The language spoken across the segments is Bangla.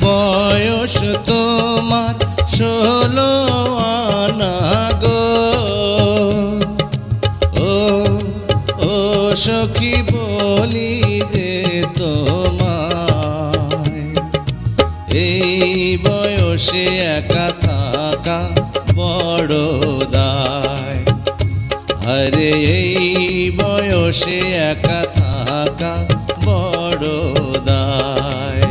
বয়স তোমার 16 আনা গো, ও সখী বলি যে তোমায়, এই বয়সে একা থাকা বড় দায়। আরে এই বয়সে একা থাকা বড় দায়।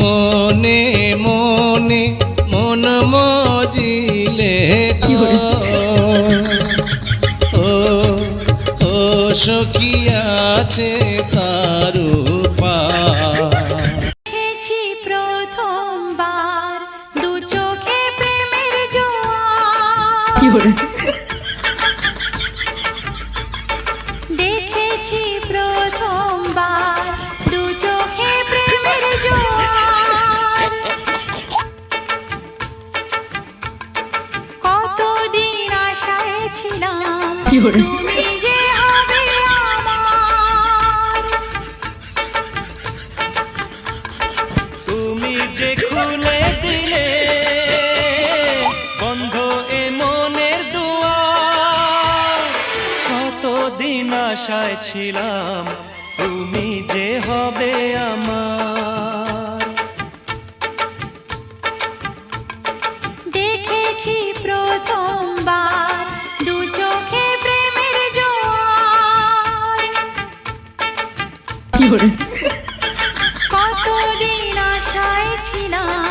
মনে মনে মন মজিলে ও সখী আছে তার দেখেছি প্রথমবার দু চোখে প্রেমের জোয়ার, দেখেছি প্রথমবার দু চোখে প্রেমের জোয়ার। কতদিন আশায় ছিলাম তুমি যে হবে আমার, তুমি যে খুলে দিলে বন্ধ এ মনের দুয়ার। কতদিন আশায় ছিলাম তুমি যে হবে আমার। দেখেছি প্রথমবার দু চোখে প্রেমের জোয়ার, কতদিন আশায় ছিলাম